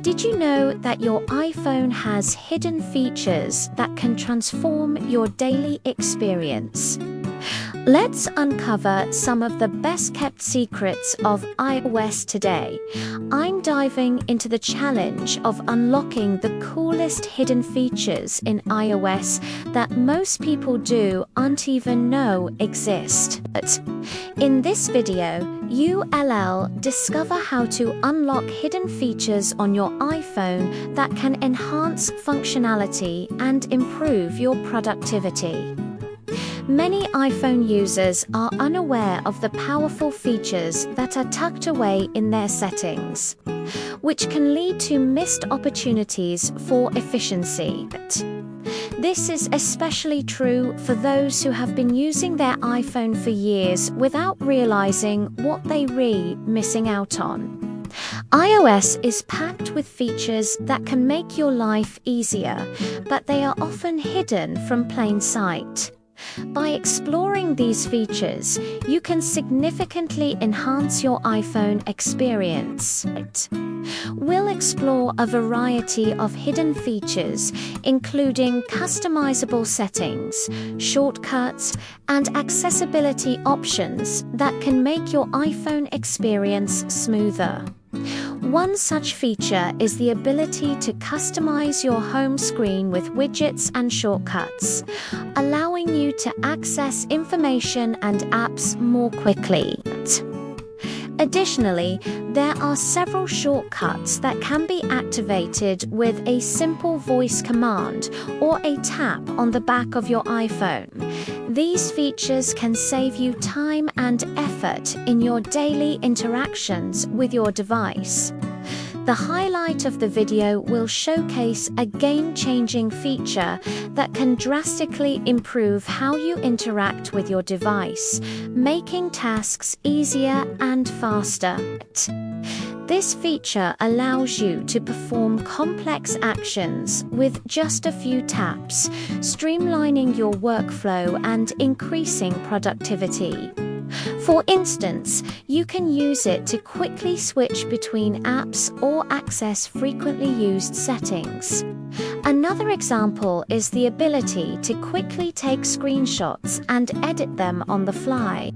Did you know that your iPhone has hidden features that can transform your daily experience? Let's uncover some of the best-kept secrets of iOS today. I'm diving into the challenge of unlocking the coolest hidden features in iOS that most people don't even know exist. In this video, you'll discover how to unlock hidden features on your iPhone that can enhance functionality and improve your productivity. Many iPhone users are unaware of the powerful features that are tucked away in their settings, which can lead to missed opportunities for efficiency. This is especially true for those who have been using their iPhone for years without realizing what they missing out on. iOS is packed with features that can make your life easier, but they are often hidden from plain sight. By exploring these features, you can significantly enhance your iPhone experience. We'll explore a variety of hidden features, including customizable settings, shortcuts, and accessibility options that can make your iPhone experience smoother. One such feature is the ability to customize your home screen with widgets and shortcuts, allowing you to access information and apps more quickly. Additionally, there are several shortcuts that can be activated with a simple voice command or a tap on the back of your iPhone. These features can save you time and effort in your daily interactions with your device. The highlight of the video will showcase a game-changing feature that can drastically improve how you interact with your device, making tasks easier and faster. This feature allows you to perform complex actions with just a few taps, streamlining your workflow and increasing productivity. For instance, you can use it to quickly switch between apps or access frequently used settings. Another example is the ability to quickly take screenshots and edit them on the fly.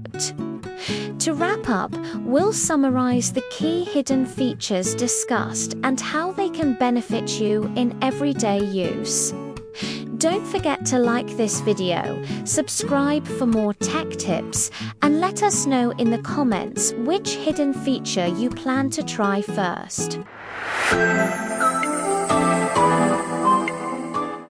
To wrap up, we'll summarize the key hidden features discussed and how they can benefit you in everyday use. Don't forget to like this video, subscribe for more tech tips, and let us know in the comments which hidden feature you plan to try first.